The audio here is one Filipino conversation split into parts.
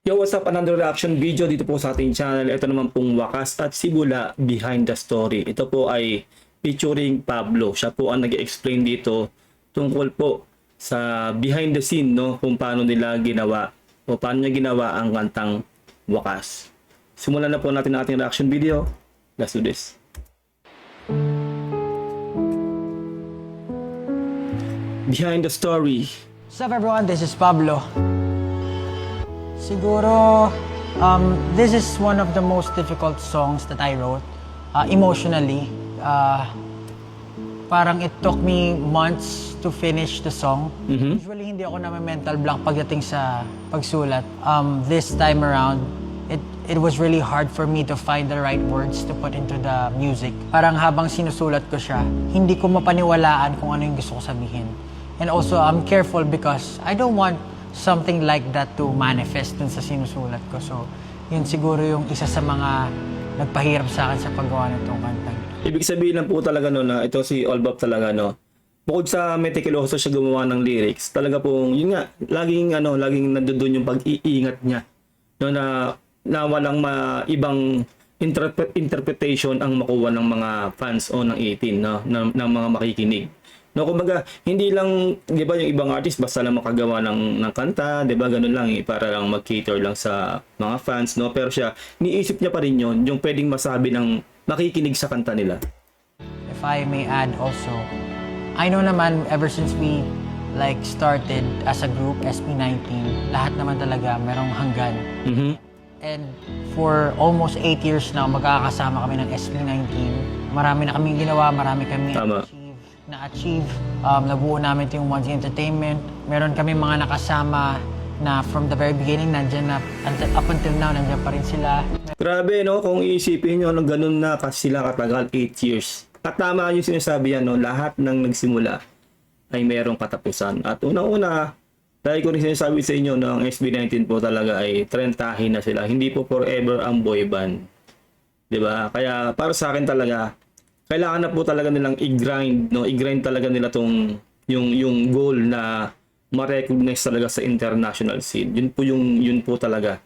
Yo, what's up? Another reaction video dito po sa ating channel. Ito naman pong Wakas at Sibula Behind the Story. Ito po ay featuring Pablo. Siya po ang nag-explain dito tungkol po sa behind the scene, no? Kung paano nila ginawa o paano niya ginawa ang kantang Wakas. Simulan na po natin ang ating reaction video. Let's do this. Behind the Story. What's up everyone, this is Pablo. Siguro, this is one of the most difficult songs that I wrote emotionally. Parang it took me months to finish the song. Usually hindi ako na mental block pagdating sa pagsulat. This time around, it was really hard for me to find the right words to put into the music. Parang habang sinusulat ko siya, hindi ko mapaniwalaan kung ano yung gusto ko sabihin. And also, I'm careful because I don't want something like that to manifest dun sa sinusulat ko. So, yun siguro yung isa sa mga nagpahirap sa akin sa paggawa nitong kantang. Ibig sabihin lang po talaga no na ito si Olbap talaga no. Bukod sa meticuloso siya gumawa ng lyrics, talaga pong yun nga, laging nandoon yung pag-iingat niya. No na walang ibang interpretation ang makuha ng mga fans o ng 18 no ng mga makikinig. No, kumbaga, hindi lang, 'di ba, yung ibang artist basta lang makagawa ng kanta, 'di ba? Ganun lang para lang mag-cater lang sa mga fans, no? Pero siya, niisip niya pa rin 'yon, yung pwedeng masabi ng makikinig sa kanta nila. If I may add also, I know naman ever since we started as a group, SB19, lahat naman talaga merong hanggan. And for almost 8 years now, magkakasama kami ng SB19. Marami na kaming ginawa, marami kami na-achieve. Nabuo namin yung One Entertainment. Meron kami mga nakasama na from the very beginning, nandyan na, up until now, nandyan pa rin sila. Grabe, no? Kung iisipin nyo, ganun na kasi sila katagal, 8 years. At tama yung sinasabi yan, no? Lahat ng nagsimula ay merong katapusan. At una-una, dahil ko rin sinasabi sa inyo, no, ang SB19 po talaga ay trentahin na sila. Hindi po forever ang boy band. 'Di ba? Kaya para sa akin talaga, kailangan na po talaga nilang i-grind, no? I-grind talaga nila tong yung goal na ma-recognize talaga sa international scene. Yun po talaga.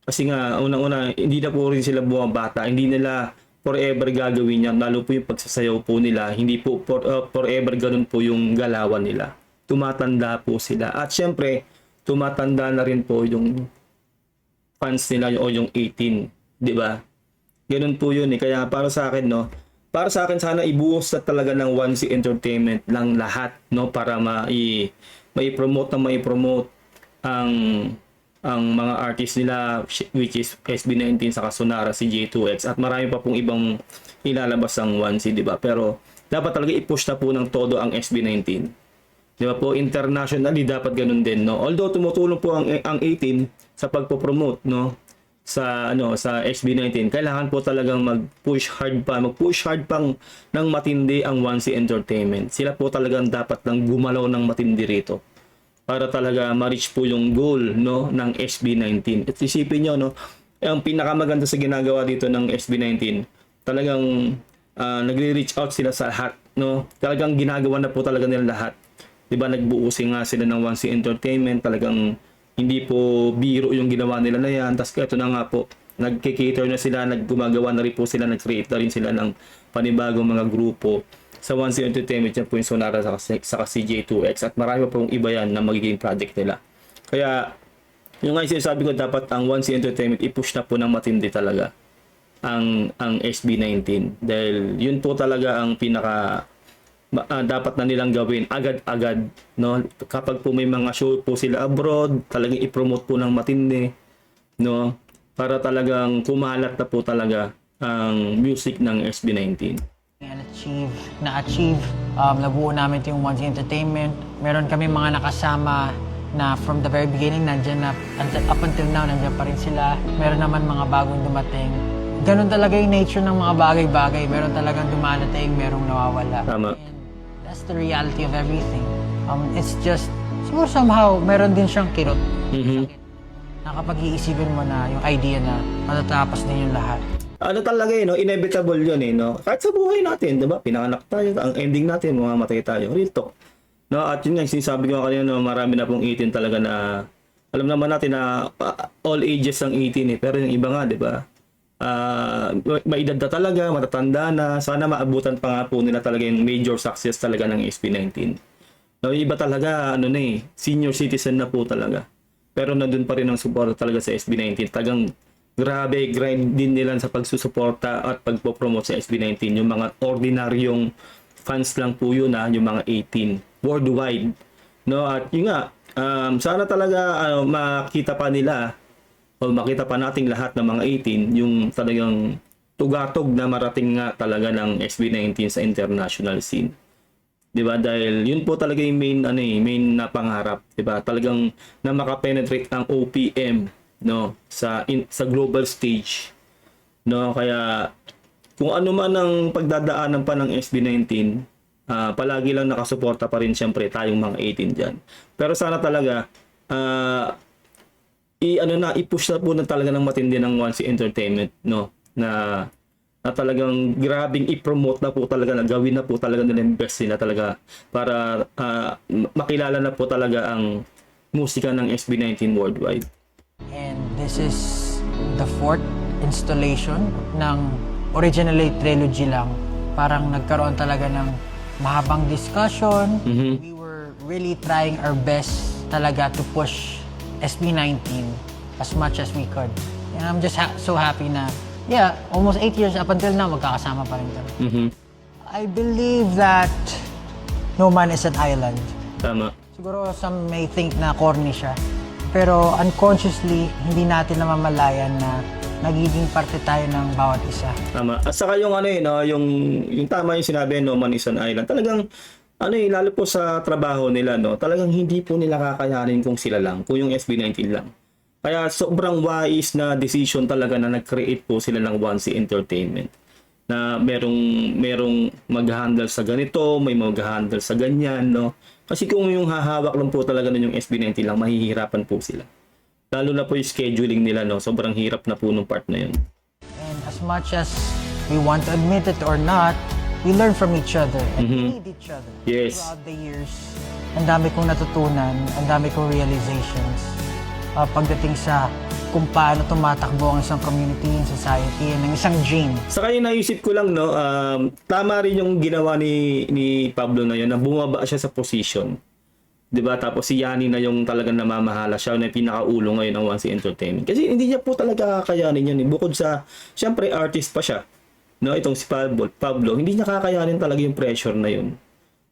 Kasi nga unang-una, hindi na po rin sila bumabata, hindi nila forever gagawin yan, lalo po yung pagsasayaw po nila, hindi po forever ganun po yung galawan nila. Tumatanda po sila. At syempre, tumatanda na rin po yung fans nila o yung 18, 'di ba? Ganun po yun eh. Kaya para sa akin, no, para sa akin sana ibuhos na talaga ng 1C Entertainment lang lahat, no, para mai-promote ang mga artist nila, which is SB19 sa Sonara, si J2X, at marami pa pong ibang ilalabas ang 1C, di ba? Pero dapat talaga i-push na po ng todo ang SB19. Di ba po, internationally dapat ganun din, no? Although tumutulong po ang 18 sa pagpo-promote, no, sa SB19, kailangan po talagang mag-push hard pang ng matindi ang 1C Entertainment. Sila po talagang dapat lang gumalaw ng matindi rito para talaga ma-reach po yung goal, no, ng SB19. At isipin nyo, no, ang pinakamaganda sa ginagawa dito ng SB19, talagang nagre-reach out sila sa lahat, no. Talagang ginagawa na po talaga nila lahat. 'Di ba, nagbuusing nga sila ng 1C Entertainment, talagang hindi po biro yung ginawa nila na yan. Tapos ito na nga po, nag-cater na sila, naggumagawa na rin po sila, nag-create na rin sila ng panibagong mga grupo sa 1C Entertainment. Yan po yung Sonara sa si J2X, at marami pa pong iba yan na magiging project nila. Kaya yung nga sinasabi ko, dapat ang 1C Entertainment i-push na po ng matindi talaga ang SB19, dahil yun po talaga ang pinaka dapat na nilang gawin agad-agad, no? Kapag po may mga show po sila abroad, talagang i-promote po ng matindi, no? Para talagang kumalat na po talaga ang music ng SB19. Na-achieve, nabuo namin yung One Entertainment. Meron kami mga nakasama na from the very beginning, nandyan na, up until now, nandyan pa rin sila. Meron naman mga bagong dumating. Ganun talaga yung nature ng mga bagay-bagay. Meron talagang dumadating, merong nawawala. Tama. That's the reality of everything. It's just, siguro somehow, meron din siyang kirot. Nakapag-iisipin mo na yung idea na matatapos din yung lahat. Ano talaga no? Inevitable yun no? Kahit sa buhay natin, diba? Pinanganak tayo, ang ending natin, mamamatay tayo. Real talk. No? At yun nga, sinasabi ko kanina, no, marami na pong 18 talaga na alam naman natin na all ages ang 18 eh. Pero yung iba nga, di ba? May edad na talaga, matatanda na. Sana maabutan pa nga po nila talaga yung major success talaga ng SB19. No, yung iba talaga, ano na eh, senior citizen na po talaga. Pero nandun pa rin ang suporta talaga sa SB19. Tagang grabe, grind din nila sa pagsusuporta at pagpopromote sa SB19. Yung mga ordinaryong fans lang po yun yung mga 18 worldwide. No, at yun nga, sana talaga makita pa nila o makita pa nating lahat ng mga 18 yung talagang tugatog na marating nga talaga ng SB19 sa international scene. 'Di ba? Dahil yun po talaga yung main na pangarap, 'di ba? Talagang na makapenetrate ang OPM, no, sa global stage. No, kaya kung ano man ang pagdadaanan pa ng SB19, palagi lang nakasuporta pa rin siyempre tayong mga 18 diyan. Pero sana talaga i-push na po na talaga ng matindi ng 1C Entertainment, no, na talagang grabing i-promote na po talaga, na gawin na po talaga nila yung best nila talaga para makilala na po talaga ang musika ng SB19 worldwide. And this is the 4th installation ng originally trilogy lang. Parang nagkaroon talaga ng mahabang discussion. We were really trying our best talaga to push SB19 as much as we could. And I'm just so happy na, yeah, almost 8 years up until now, magkakasama pa rin kami. I believe that no man is an island. Tama. Siguro some may think na corny siya. Pero unconsciously, hindi natin namamalayan na nagiging parte tayo ng bawat isa. Tama. At saka yung yung tama yung sinabi, no man is an island. Talagang lalo po sa trabaho nila, no, talagang hindi po nila kakayanin kung sila lang, kung yung SB19 lang. Kaya sobrang wise na decision talaga na nag-create po sila ng 1C Entertainment. Na merong mag-handle sa ganito, may mag-handle sa ganyan, no. Kasi kung yung hahawak lang po talaga ng yung SB19 lang, mahihirapan po sila. Lalo na po yung scheduling nila, no, sobrang hirap na po nung part na yun. And as much as we want to admit it or not, we learn from each other and we need each other. Yes. Throughout the years, ang dami kong natutunan, ang dami kong realizations pagdating sa kung paano tumatakbo ang isang community and society and ang isang dream. Saka yung naisip ko lang, no, tama rin yung ginawa ni Pablo na yun, na bumaba siya sa position. 'Di ba? Tapos si Yani na yung talagang namamahala, siya na yung pinakaulo ngayon ng 1C Entertainment. Kasi hindi niya po talaga kakayanin yun. Bukod sa, syempre artist pa siya. No, itong si Pablo, hindi niya kakayanin talaga yung pressure na yun.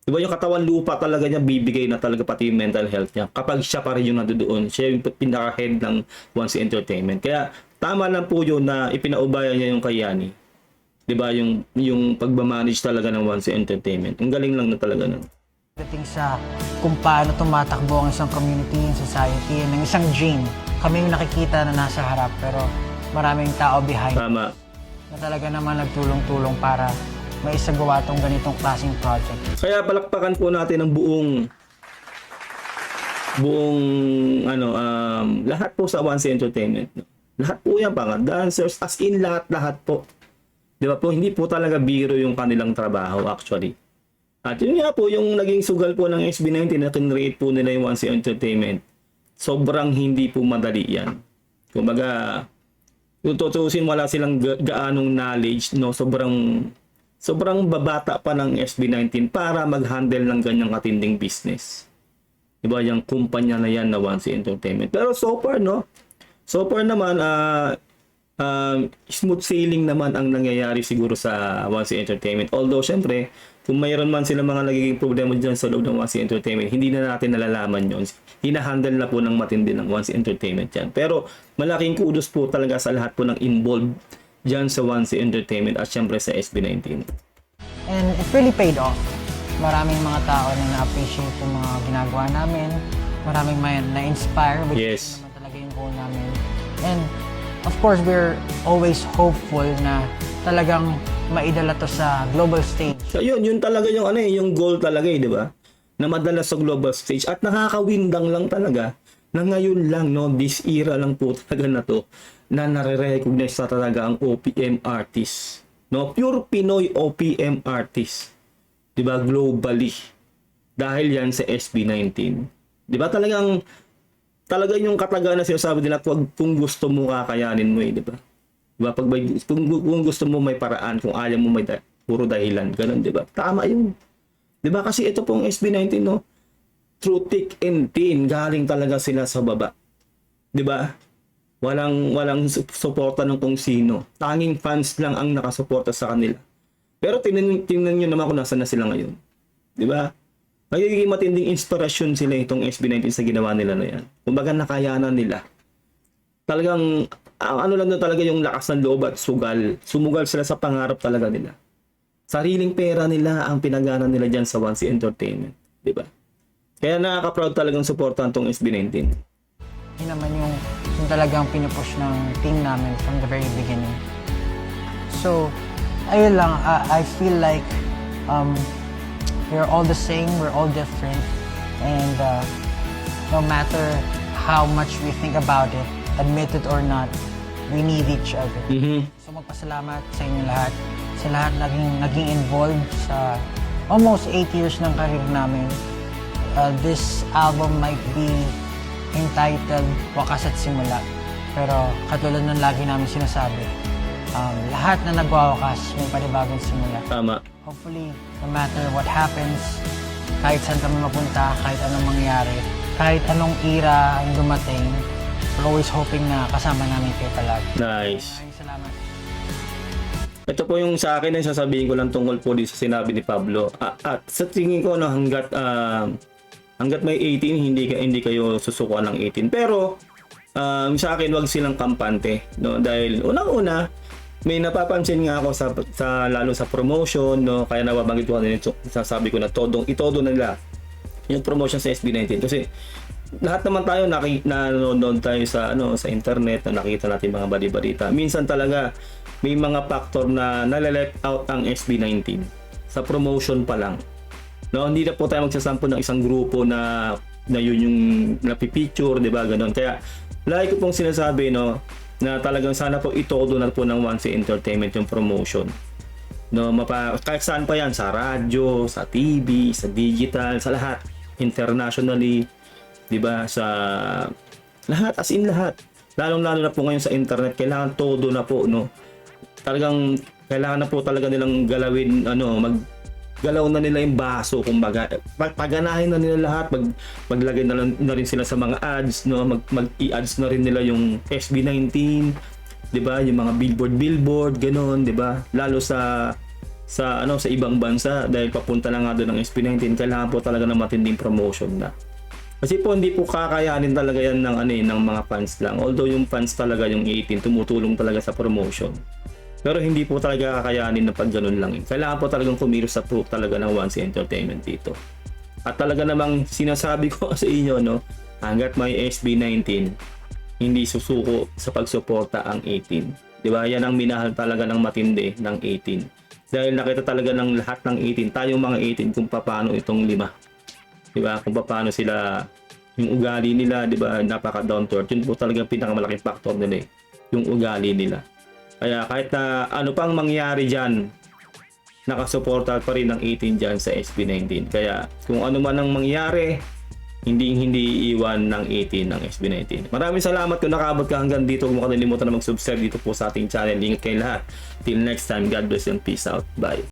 'Di ba? Yung katawan lupa talaga niya bibigay na talaga pati yung mental health niya. Kapag siya pa rin yung nandoon, siya yung pinaka-head ng 1C Entertainment. Kaya tama lang po yun na ipinaubaya niya yung kay Yani. 'Di ba? Yung pagmamanage talaga ng 1C Entertainment. Ang galing lang na talaga nun. Pagdating sa kung paano tumatakbo ang isang community and society and ang isang dream. Kami yung nakikita na nasa harap pero maraming tao behind. Tama. Na talaga naman nagtulong-tulong para maisagawa tong ganitong klaseng project. Kaya palakpakan po natin ang buong lahat po sa 1C Entertainment. Lahat po yan, mga dancers, as in lahat po. 'Di ba po, hindi po talaga biro yung kanilang trabaho actually. At yun nga po, yung naging sugal po ng SB19 na kinreate po nila yung 1C Entertainment. Sobrang hindi po madali yan. Kumbaga, kung tutusin, wala silang gaanong knowledge, no? Sobrang babata pa ng SB19 para mag-handle ng ganyang katinding business. Diba, yung kumpanya na yan na 1C Entertainment. Pero so far, no? So far naman, smooth sailing naman ang nangyayari siguro sa 1C Entertainment. Although, syempre, kung mayroon man sila mga nagiging problema dyan sa loob ng 1C Entertainment, hindi na natin nalalaman yun. Hinahandle na po ng matindi ng 1C Entertainment yan. Pero malaking kudos po talaga sa lahat po ng involved dyan sa 1C Entertainment at syempre sa SB19. And it really paid off. Maraming mga tao na na-appreciate yung mga ginagawa namin. Maraming may na-inspire, which Yes. naman talaga yung goal namin. And of course, we're always hopeful na talagang maidala to sa global stage. So yun talaga yung yung goal talaga di ba? Na madala sa global stage at nakakawindang lang talaga na ngayon lang, no, this era lang po talaga na to na nare-recognize na talaga ang OPM artist. No, pure Pinoy OPM artist. 'Di ba, globally. Dahil yan sa SB19. 'Di ba talagang talaga yung kataga na sinasabi nila, kung gusto mo kakayanin mo di ba? Diba? Kung gusto mo may paraan, kung ayaw mo may puro dahilan, ganun, di ba? Tama yun. Di ba? Kasi ito pong SB19, no? Through thick and thin, galing talaga sila sa baba. Di ba? Walang suporta ng kung sino. Tanging fans lang ang nakasuporta sa kanila. Pero tingnan nyo naman kung nasaan na sila ngayon. Di ba? Magiging matinding inspirasyon sila itong SB19 sa ginawa nila na yan. Kumbaga nakayanan nila. Talagang ano lang na talaga yung lakas ng loob at sugal. Sumugal sila sa pangarap talaga nila. Sariling pera nila ang pinagana nila dyan sa 1C Entertainment. Diba? Kaya nakaka-proud talagang supportan tong SB19. Yun naman yung talagang pinupush ng team namin from the very beginning. So, ayun lang, I feel like we're all the same, we're all different, and no matter how much we think about it, admit it or not, we need each other. So magpasalamat sa inyo lahat. Sa lahat naging involved sa almost 8 years ng career namin. This album might be entitled Wakas at Simula. Pero katulad ng lagi namin sinasabi, lahat na nagwawakas may panibagong simula. Tama. Hopefully, no matter what happens, kahit saan kami mapunta, kahit anong mangyari, kahit anong era ang dumating, we're always hoping na kasama namin kayo palagi. Nice. Maraming salamat. Ito po yung sa akin na sasabihin ko lang tungkol po dito sa sinabi ni Pablo. At sa tingin ko, no, hanggat may 18, hindi kayo susukuan ng 18. Pero sa akin, wag silang kampante, no? Dahil unang-una, may napapansin nga ako sa lalo sa promotion, no? Kaya nababanggit ko kanina, sasabi ko na itodo na nila yung promotion sa SB19 kasi lahat naman tayo nanonood tayo sa sa internet, na nakita natin mga bali-balita. Minsan talaga may mga factor na nale-let out ang SB19 sa promotion pa lang. No, hindi na po tayo magsasampo ng isang grupo na yun yung napipicture, 'di ba? Ganon. Kaya lagi ko pong sinasabi, no, na talagang sana po itodo na po ng 1C Entertainment yung promotion. No, kahit saan pa yan, sa radyo, sa TV, sa digital, sa lahat, internationally, 'di ba? Sa lahat, as in lahat. Lalong-lalo na po ngayon sa internet, kailangan todo na po, no. Talagang kailangan na po talaga nilang galawin, maggalaw na nila yung baso, kumbaga. Paganahin na nila lahat, maglagay na rin sila sa mga ads, no. Mag-i-ads na rin nila yung SB19, 'di ba? Yung mga billboard, ganoon, 'di ba? Lalo sa ibang bansa dahil papunta na nga doon ng SB19, kailangan po talaga ng matinding promotion na. Kasi po hindi po kakayanin talaga yan ng mga fans lang. Although yung fans talaga, yung 18, tumutulong talaga sa promotion. Pero hindi po talaga kakayanin na pag ganun lang. Kailangan po talagang kumilos sa proof talaga ng 1C Entertainment dito. At talaga namang sinasabi ko sa inyo, no, hanggat may SB19, hindi susuko sa pagsuporta ang 18. Di ba? Yan ang minahal talaga ng matindi ng 18. Dahil nakita talaga ng lahat ng 18, tayong mga 18, kung paano itong 5. Diba? Kung paano sila, yung ugali nila, diba, napaka down to earth. Yun po talagang pinakamalaking factor nila, yung ugali nila. Kaya kahit na ano pang mangyari dyan, nakasuporta pa rin ng 18 dyan sa SB19. Kaya kung ano man ang mangyari, hindi iiwan ng 18 ng SB19. Maraming salamat kung nakabot ka hanggang dito. Huwag mo kalimutan na mag-subscribe dito po sa ating channel. Ingat kayo lahat. Till next time, God bless and peace out. Bye.